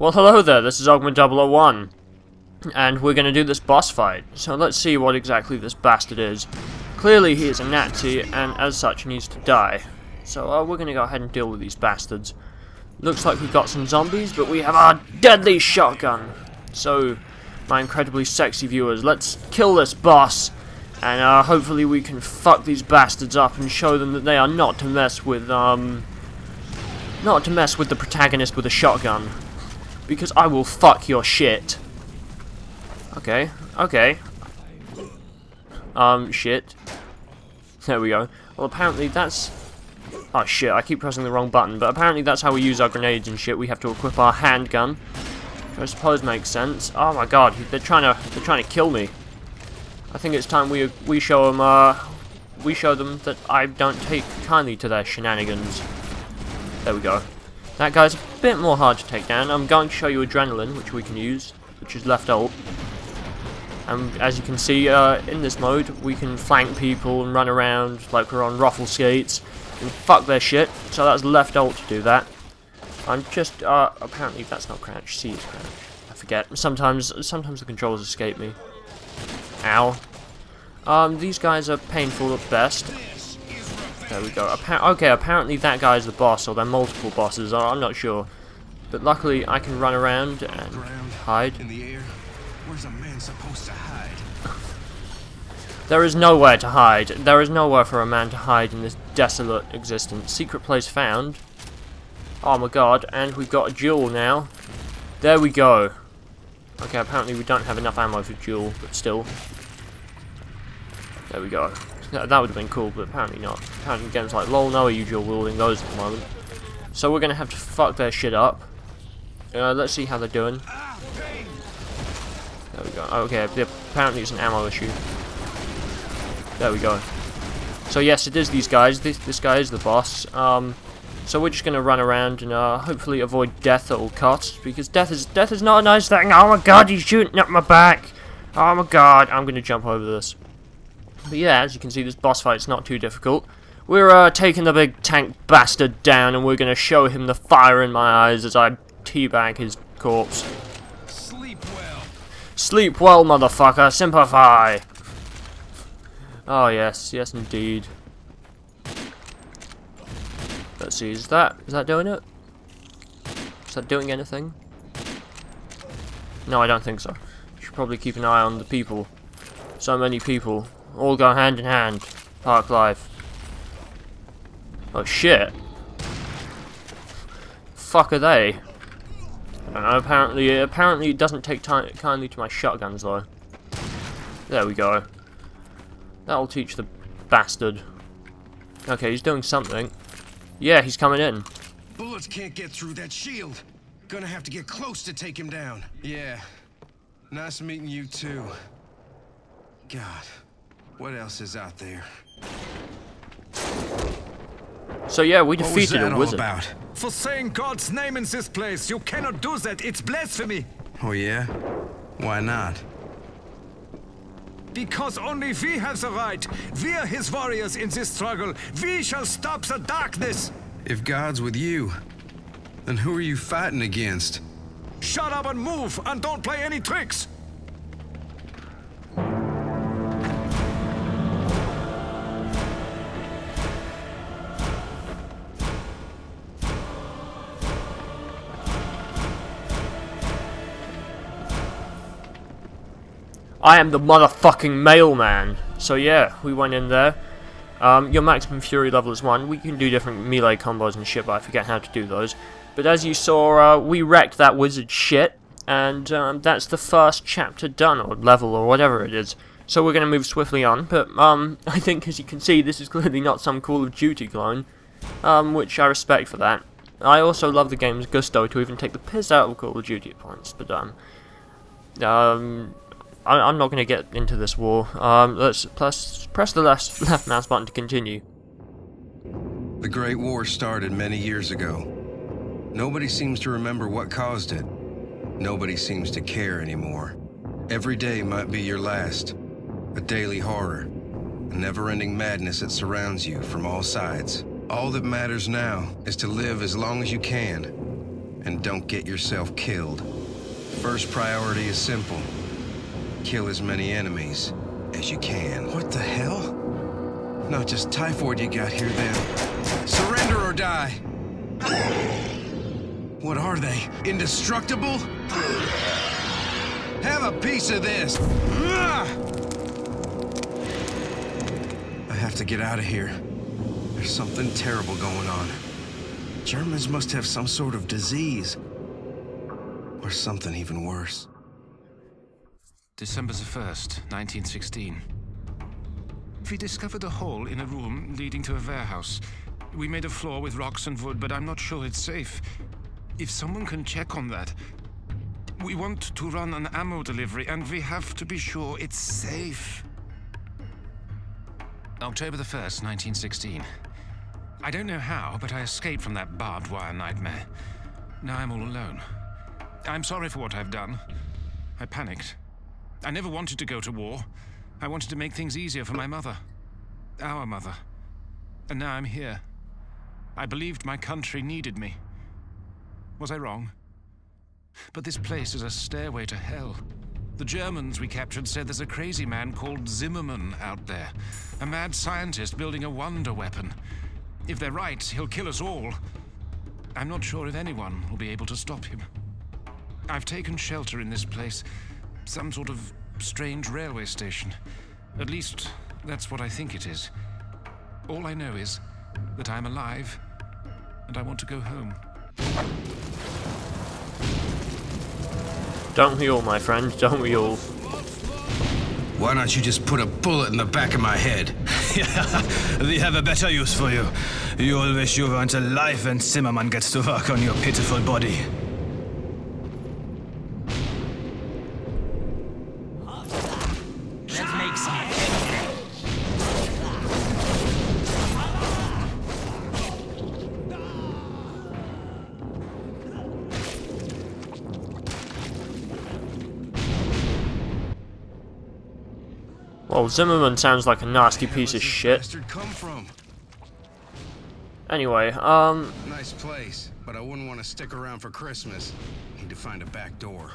Well, hello there, this is Augment001, and we're going to do this boss fight. So let's see what exactly this bastard is. Clearly he is a Nazi, and as such needs to die. So we're going to go ahead and deal with these bastards. Looks like we've got some zombies, but we have our deadly shotgun. So, my incredibly sexy viewers, let's kill this boss, and hopefully we can fuck these bastards up and show them that they are not to mess with, the protagonist with a shotgun. Because I will fuck your shit. Okay, okay. Shit. There we go. Well, apparently that's... Oh shit, I keep pressing the wrong button, but apparently that's how we use our grenades and shit. We have to equip our handgun, which I suppose makes sense. Oh my god, they're trying to kill me. I think it's time we show them that I don't take kindly to their shenanigans. There we go. That guy's a bit more hard to take down. I'm going to show you adrenaline, which we can use, which is left alt. And as you can see, in this mode, we can flank people and run around like we're on ruffle skates and fuck their shit. So that's left alt to do that. I'm just, apparently that's not crouch, C is crouch. I forget. Sometimes the controls escape me. Ow. These guys are painful at best. There we go. Okay, apparently that guy's the boss, or they're multiple bosses, I'm not sure. But luckily I can run around and hide. In the air. Where's a man supposed to hide? There is nowhere to hide. There is nowhere for a man to hide in this desolate existence. Secret place found. Oh my god, and we've got a duel now. There we go. Okay, apparently we don't have enough ammo for duel, but still. There we go. That would have been cool, but apparently not. Apparently the game's like, lol, no, are you dual wielding those at the moment. So we're gonna have to fuck their shit up. Let's see how they're doing. There we go. Okay, apparently it's an ammo issue. There we go. So yes, it is these guys. This guy is the boss. So we're just gonna run around and hopefully avoid death at all costs, because death is not a nice thing. Oh my god, he's shooting up my back. Oh my god, I'm gonna jump over this. But yeah, as you can see, this boss fight's not too difficult. We're taking the big tank bastard down, and we're gonna show him the fire in my eyes as I teabag his corpse. Sleep well. Sleep well, motherfucker. Simplify. Oh yes, yes indeed. Let's see, is that doing it? Is that doing anything? No, I don't think so. Should probably keep an eye on the people. So many people. All go hand in hand. Park life. Oh shit. Fuck are they? I don't know, apparently it doesn't take kindly to my shotguns though. There we go. That'll teach the bastard. Okay, he's doing something. Yeah, he's coming in. Bullets can't get through that shield. Gonna have to get close to take him down. Yeah. Nice meeting you too. God. What else is out there? So yeah, we defeated a wizard. All about? For saying God's name in this place, you cannot do that. It's blasphemy. Oh yeah? Why not? Because only we have the right. We are his warriors in this struggle. We shall stop the darkness. If God's with you, then who are you fighting against? Shut up and move, and don't play any tricks. I am the motherfucking mailman. So yeah, we went in there. Your maximum fury level is 1. We can do different melee combos and shit, but I forget how to do those. But as you saw, we wrecked that wizard shit, and that's the first chapter done, or level, or whatever it is. So we're going to move swiftly on, but I think, as you can see, this is clearly not some Call of Duty clone, which I respect for that. I also love the game's gusto to even take the piss out of Call of Duty at points, but I'm not going to get into this war. Let's press the left mouse button to continue. The Great War started many years ago. Nobody seems to remember what caused it. Nobody seems to care anymore. Every day might be your last. A daily horror. A never-ending madness that surrounds you from all sides. All that matters now is to live as long as you can. and don't get yourself killed. First priority is simple. Kill as many enemies as you can. What the hell? Not just typhoid you got here, then. Surrender or die! What are they? Indestructible? Have a piece of this! I have to get out of here. There's something terrible going on. Germans must have some sort of disease. Or something even worse. December the 1st, 1916. We discovered a hole in a room leading to a warehouse. We made a floor with rocks and wood, but I'm not sure it's safe. If someone can check on that. We want to run an ammo delivery, and we have to be sure it's safe. October the 1st, 1916. I don't know how, but I escaped from that barbed wire nightmare. Now I'm all alone. I'm sorry for what I've done. I panicked. I never wanted to go to war. I wanted to make things easier for my mother. Our mother. And now I'm here. I believed my country needed me. Was I wrong? But this place is a stairway to hell. The Germans we captured said there's a crazy man called Zimmerman out there. A mad scientist building a wonder weapon. If they're right, he'll kill us all. I'm not sure if anyone will be able to stop him. I've taken shelter in this place. Some sort of strange railway station. At least, that's what I think it is. All I know is that I'm alive, and I want to go home. Don't we all, my friend? Don't we all? Why don't you just put a bullet in the back of my head? We have a better use for you. You all wish you weren't alive when Zimmerman gets to work on your pitiful body. That makes me angry. Well, Zimmerman sounds like a nasty piece of shit. Bastard come from? Anyway, Nice place, but I wouldn't want to stick around for Christmas. Need to find a back door.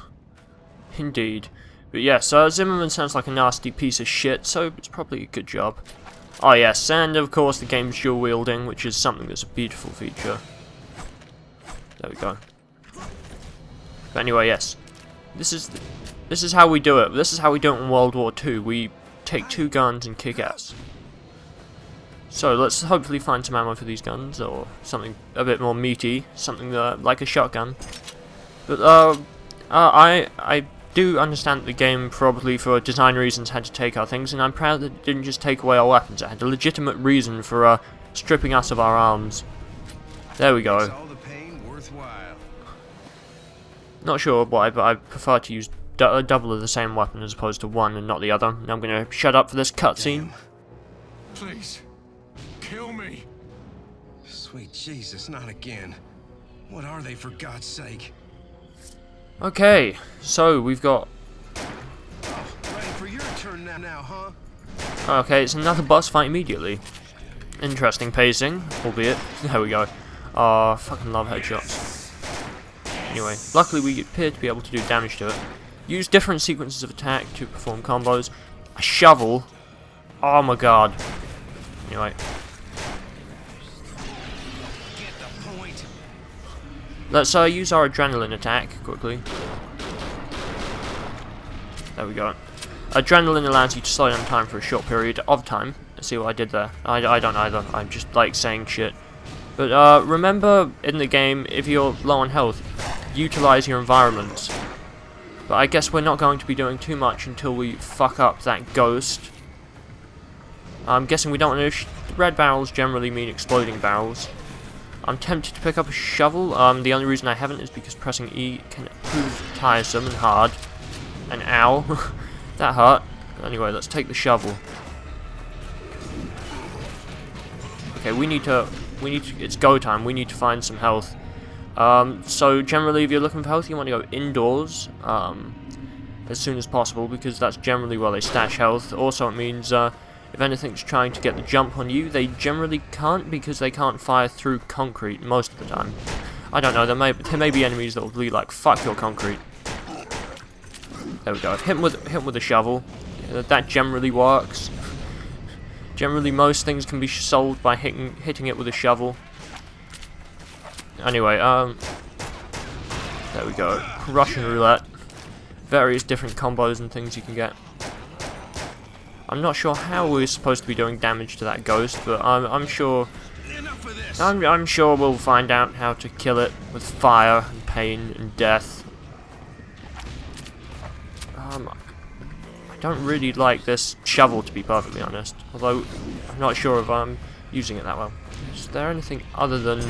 Indeed. But yes, Zimmerman sounds like a nasty piece of shit, so it's probably a good job. Oh yes, and of course the game's dual wielding, which is something that's a beautiful feature. There we go. But anyway, yes. This is how we do it. This is how we do it in World War II. We take two guns and kick ass. So let's hopefully find some ammo for these guns, or something a bit more meaty, something like a shotgun. But I do understand that the game probably for design reasons had to take our things, and I'm proud that it didn't just take away our weapons. It had a legitimate reason for stripping us of our arms. There we go. Makes all the pain worthwhile. Not sure why, but I prefer to use a double of the same weapon as opposed to one and not the other. Now I'm going to shut up for this cutscene. Please, kill me. Sweet Jesus, not again. What are they, for God's sake? Okay, so we've got... Ready for your turn now, huh? Okay, it's another boss fight immediately. Interesting pacing, albeit. There we go. Fucking love headshots. Anyway, luckily we appear to be able to do damage to it. Use different sequences of attack to perform combos. A shovel. Oh my god. Anyway. Get the point. Let's use our adrenaline attack quickly. There we go. Adrenaline allows you to slow down time for a short period of time. Let's see what I did there. I don't either. I'm just like saying shit. But remember in the game, if you're low on health, utilize your environments. But I guess we're not going to be doing too much until we fuck up that ghost. I'm guessing we don't know. Red barrels generally mean exploding barrels. I'm tempted to pick up a shovel. The only reason I haven't is because pressing E can prove tiresome and hard. And ow, that hurt. Anyway, let's take the shovel. Okay, we need to. It's go time. We need to find some health. So generally, if you're looking for health, you want to go indoors as soon as possible, because that's generally where they stash health. Also, it means if anything's trying to get the jump on you, they generally can't, because they can't fire through concrete most of the time. I don't know, there may be enemies that will be like, fuck your concrete. There we go. Hit him with a shovel. That generally works. Generally, most things can be solved by hitting it with a shovel. Anyway, there we go. Russian roulette. Various different combos and things you can get. I'm not sure how we're supposed to be doing damage to that ghost, but I'm sure. I'm sure we'll find out how to kill it with fire and pain and death. I don't really like this shovel, to be perfectly honest. Although I'm not sure if I'm using it that well. Is there anything other than?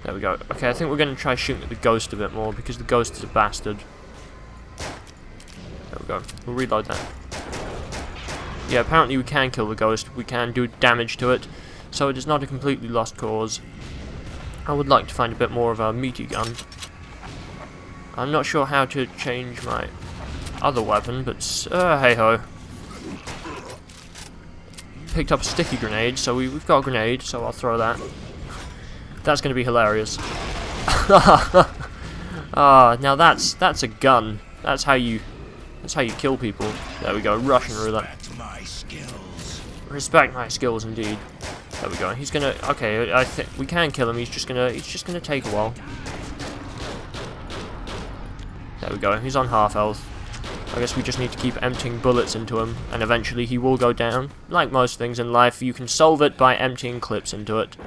There we go. Okay, I think we're going to try shooting at the ghost a bit more because the ghost is a bastard. There we go. We'll reload that. Yeah, apparently we can kill the ghost. We can do damage to it, so it is not a completely lost cause. I would like to find a bit more of a meaty gun. I'm not sure how to change my other weapon, but hey ho. Picked up a sticky grenade, so we've got a grenade, so I'll throw that. That's going to be hilarious. Now that's a gun. That's how you kill people. There we go, Russian roulette. Respect my skills, indeed. There we go. He's gonna. Okay, I think we can kill him. He's just gonna take a while. There we go. He's on half health. I guess we just need to keep emptying bullets into him, and eventually he will go down. Like most things in life, you can solve it by emptying clips into it.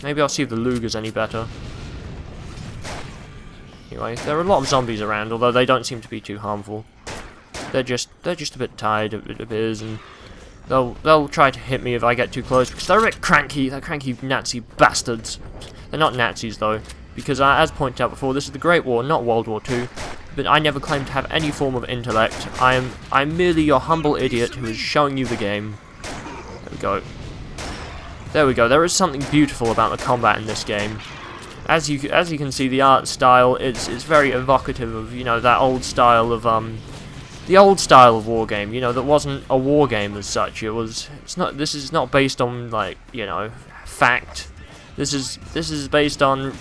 Maybe I'll see if the Luger's any better. Anyway, there are a lot of zombies around, although they don't seem to be too harmful. They're just a bit tired, it appears, and they'll try to hit me if I get too close because they're a bit cranky. They're cranky Nazi bastards. They're not Nazis though, because as pointed out before, this is the Great War, not World War II. But I never claim to have any form of intellect. I'm merely your humble idiot who is showing you the game. There we go. There we go. There is something beautiful about the combat in this game. As you can see, the art style is very evocative of, you know, that old style of the old style of war game. You know, that wasn't a war game as such. This is not based on, like, you know, fact. This is based on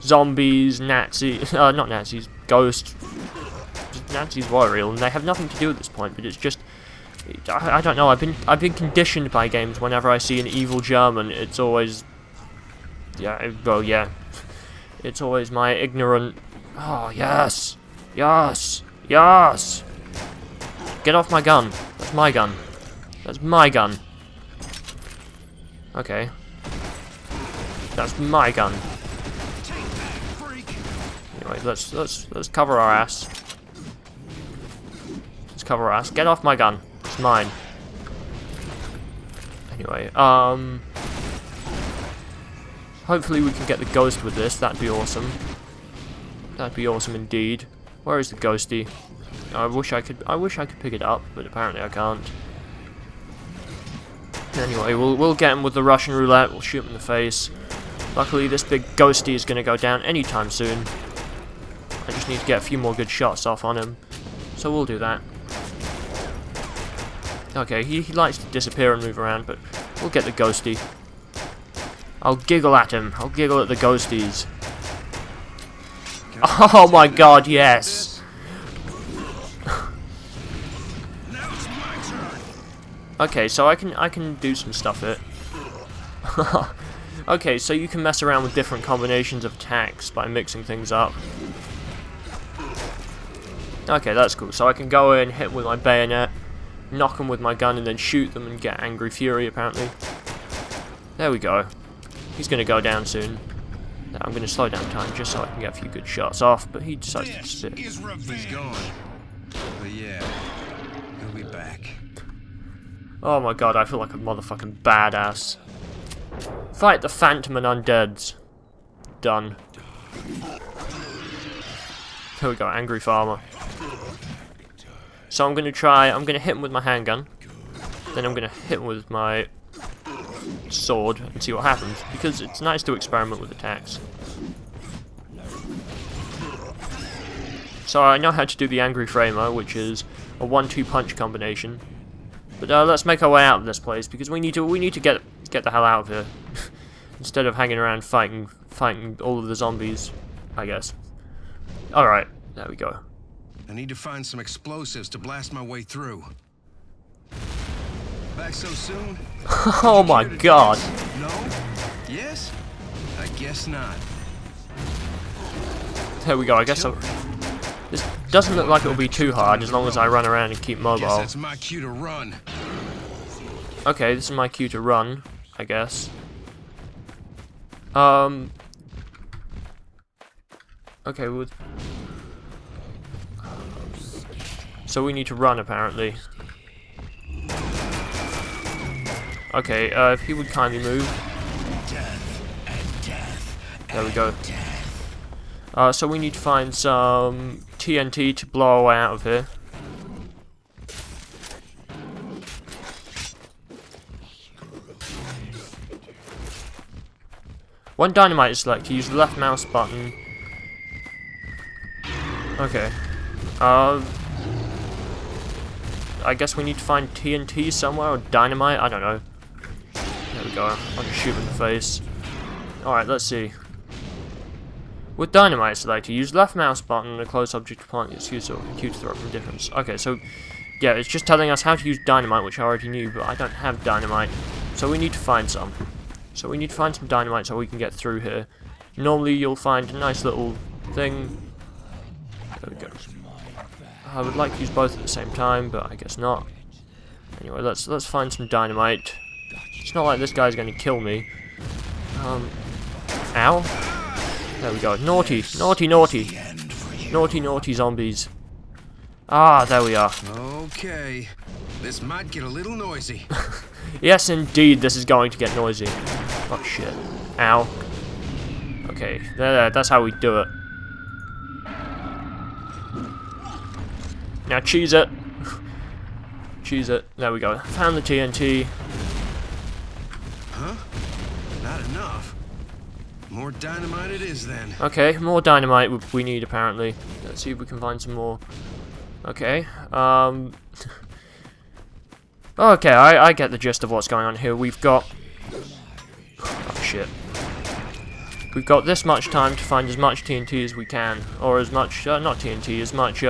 zombies, Nazis, not Nazis, ghosts. Nazis were real, and they have nothing to do at this point. But it's just, I don't know. I've been conditioned by games. Whenever I see an evil German, it's always, yeah, well, yeah, it's always my ignorant. Oh yes, yes, yes. Get off my gun. That's my gun. That's my gun. Okay. That's my gun. Anyway, let's cover our ass. Let's cover our ass. Get off my gun. It's mine. Anyway, hopefully we can get the ghost with this. That'd be awesome. That'd be awesome indeed. Where is the ghosty? I wish I could pick it up, but apparently I can't. Anyway, we'll get him with the Russian roulette. We'll shoot him in the face. Luckily, this big ghosty is going to go down anytime soon. I just need to get a few more good shots off on him, so we'll do that. Okay, he likes to disappear and move around, but we'll get the ghosty. I'll giggle at him. I'll giggle at the ghosties. Oh my god, yes! Okay, so I can do some stuff here. Okay, so you can mess around with different combinations of attacks by mixing things up. Okay, that's cool. So I can go in, hit with my bayonet, knock them with my gun, and then shoot them and get Angry Fury, apparently. There we go. He's going to go down soon. I'm going to slow down time just so I can get a few good shots off, but he decides to sit. He's gone. But yeah, he'll be back. Oh my god, I feel like a motherfucking badass. Fight the Phantom and Undeads. Done. Here we go, Angry Farmer. So I'm gonna hit him with my handgun. Then I'm gonna hit him with my sword and see what happens. Because it's nice to experiment with attacks. So I know how to do the Angry Framer, which is a 1-2 punch combination. But let's make our way out of this place because we need to get the hell out of here instead of hanging around fighting fighting all of the zombies, I guess. Alright, there we go. I need to find some explosives to blast my way through. Back so soon? Oh my god. No? Yes? I guess not. There we go, I guess this doesn't look like it'll be too hard as long as I run around and keep mobile. Guess that's my cue to run. Okay, this is my cue to run, I guess. Okay, so we need to run, apparently. Okay, if he would kindly move. There we go. So we need to find some TNT to blow our way out of here. When dynamite is selected, use the left mouse button. Okay. I guess we need to find TNT somewhere, or dynamite, I don't know. There we go, I'll just shoot him in the face. Alright, let's see. With dynamite selected, use left mouse button and a close object to point its use or cue to throw from distance. Okay, so, yeah, it's just telling us how to use dynamite, which I already knew, but I don't have dynamite. So we need to find some. So we need to find some dynamite so we can get through here. Normally you'll find a nice little thing. There we go. I would like to use both at the same time, but I guess not. Anyway, let's find some dynamite. It's not like this guy's going to kill me. Ow. There we go. Naughty, naughty, naughty. Naughty, naughty zombies. Ah, there we are. Okay. This might get a little noisy. Yes, indeed, this is going to get noisy. Oh, shit. Ow. Okay, there, that's how we do it. Now cheese it. Cheese it. There we go. Found the TNT. Huh? Not enough. More dynamite it is then. Okay, more dynamite we need apparently. Let's see if we can find some more. Okay. Okay, I get the gist of what's going on here. We've got... Oh, shit. We've got this much time to find as much TNT as we can. Or as much... not TNT, as much,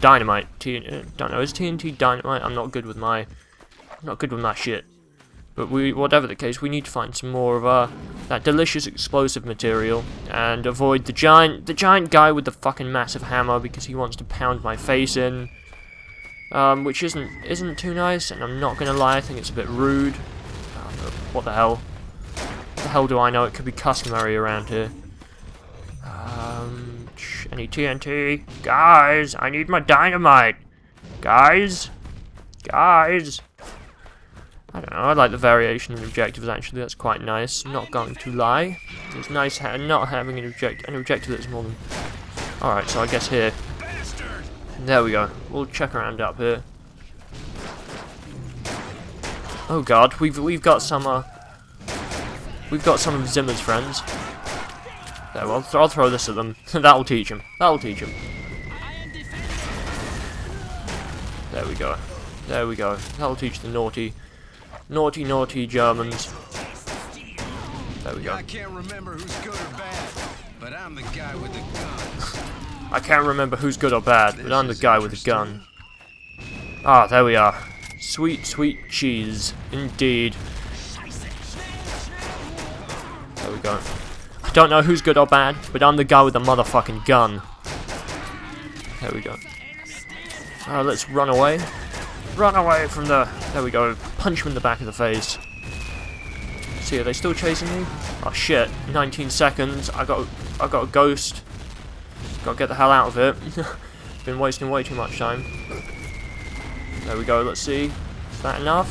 dynamite. Don't know, is TNT dynamite? I'm not good with my... shit. But whatever the case, we need to find some more of, that delicious explosive material. And avoid the giant guy with the fucking massive hammer because he wants to pound my face in. Which isn't too nice, and I'm not gonna lie, I think it's a bit rude. What the hell? What the hell do I know? It could be customary around here. Any TNT? Guys, I need my dynamite! Guys? Guys? I don't know, I like the variation in objectives actually, that's quite nice. I'm not going to lie. It's nice not having an objective that's more than... Alright, so I guess here. There we go. We'll check around up here. Oh god, we've got some of Zimmer's friends. There, well, I'll throw this at them. That'll teach him. That'll teach him. There we go. There we go. That'll teach the naughty Germans. There we go. I can't remember who's good or bad, but I'm the guy with the gun. I can't remember who's good or bad, but I'm the guy with the gun. Ah, there we are. Sweet, sweet cheese. Indeed. There we go. I don't know who's good or bad, but I'm the guy with the motherfucking gun. There we go. Let's run away. Run away from the... There we go. Punch him in the back of the face. See, are they still chasing me? Oh shit. 19 seconds. I got a ghost. Gotta get the hell out of it. Been wasting way too much time. There we go, let's see. Is that enough?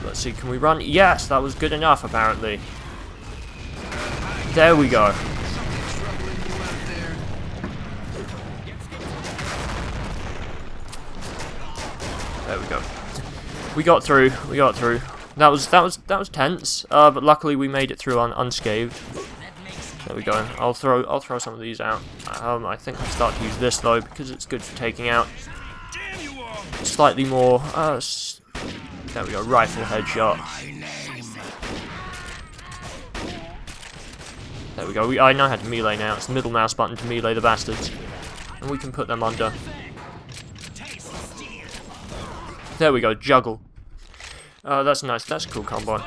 Let's see, can we run? Yes, that was good enough, apparently. There we go. There we go. We got through. We got through. That was tense. But luckily we made it through unscathed. There we go. I'll throw some of these out. I think I'll start to use this though because it's good for taking out slightly more. There we go. Rifle headshot. we go. I know how to melee now. It's the middle mouse button to melee the bastards. And we can put them under. There we go, juggle. That's nice. That's a cool combo.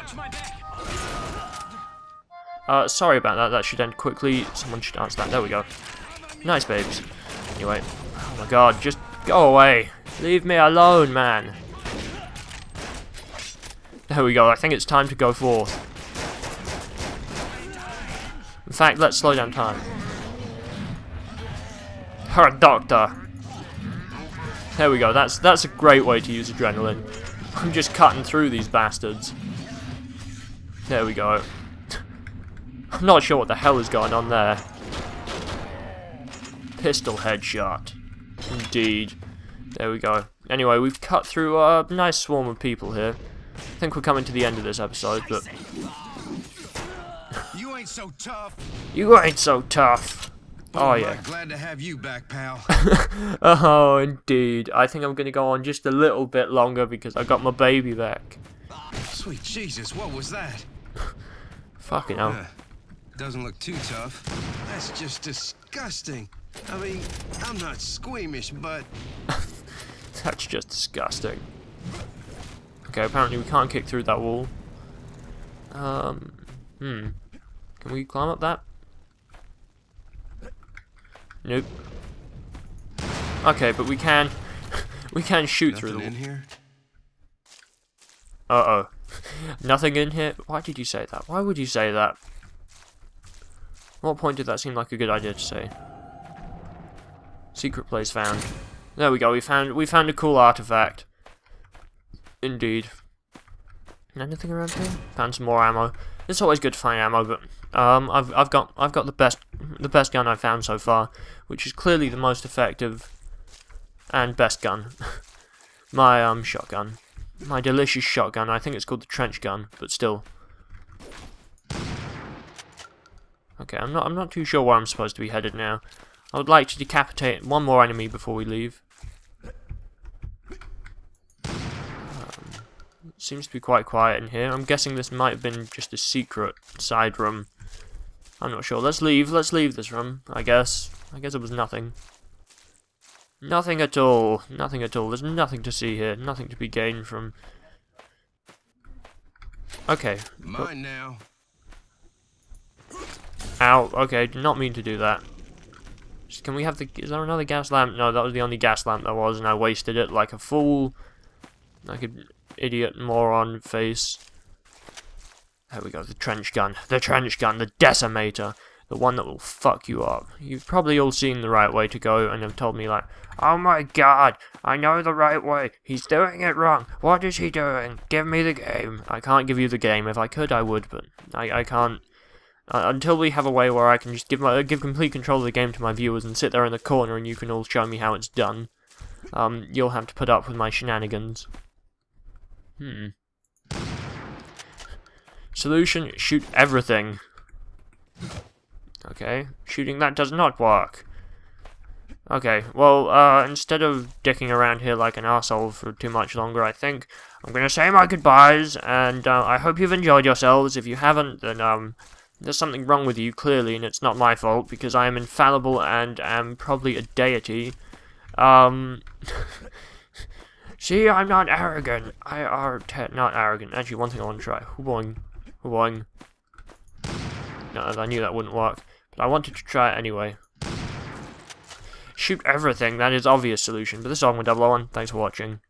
Sorry about that. That should end quickly. Someone should answer that. There we go. Nice, babes. Anyway. Oh my god, just go away. Leave me alone, man. There we go. I think it's time to go forth. In fact, let's slow down time. Her doctor. There we go. That's a great way to use adrenaline. I'm just cutting through these bastards. There we go. I'm not sure what the hell is going on there. Pistol headshot. Indeed. There we go. Anyway, we've cut through a nice swarm of people here. I think we're coming to the end of this episode, but... You ain't so tough. You ain't so tough. Oh yeah. Glad to have you back, pal. Oh, indeed. I think I'm going to go on just a little bit longer because I got my baby back. Sweet Jesus, what was that? Fucking hell. Doesn't look too tough. That's just disgusting. I mean, I'm not squeamish, but... That's just disgusting. Okay, apparently we can't kick through that wall. Can we climb up that? Nope. Okay, but we can shoot through the wall. Nothing in here? Uh-oh. Nothing in here? Why did you say that? Why would you say that? What point did that seem like a good idea to say? Secret place found. There we go, we found a cool artifact. Indeed. Anything around here? Found some more ammo. It's always good to find ammo, but I've got the best gun I've found so far, which is clearly the most effective and best gun. My shotgun. My delicious shotgun. I think it's called the trench gun, but still. Okay, I'm not too sure where I'm supposed to be headed now. I would like to decapitate one more enemy before we leave. Seems to be quite quiet in here. I'm guessing this might have been just a secret side room. I'm not sure. Let's leave this room, I guess. I guess it was nothing. Nothing at all. Nothing at all. There's nothing to see here. Nothing to be gained from... Okay. Mine now. Ow. Okay, did not mean to do that. Can we have the... Is there another gas lamp? No, that was the only gas lamp there was, and I wasted it like a fool. Like an idiot moron face. There we go, the trench gun. The trench gun, the decimator. The one that will fuck you up. You've probably all seen the right way to go and have told me like, oh my god, I know the right way. He's doing it wrong. What is he doing? Give me the game. I can't give you the game. If I could, I would, but I can't. Until we have a way where I can just give complete control of the game to my viewers and sit there in the corner and you can all show me how it's done. You'll have to put up with my shenanigans. Solution, shoot everything. Okay, shooting that does not work. Okay, well, instead of dicking around here like an arsehole for too much longer, I think I'm gonna say my goodbyes, and I hope you've enjoyed yourselves. If you haven't, then there's something wrong with you, clearly, and it's not my fault, because I am infallible and am probably a deity. See, I'm not arrogant. Not arrogant. Actually, one thing I want to try. Boing. Boing. No, I knew that wouldn't work, but I wanted to try it anyway. Shoot everything. That is obvious solution. But this is Ogma001. Thanks for watching.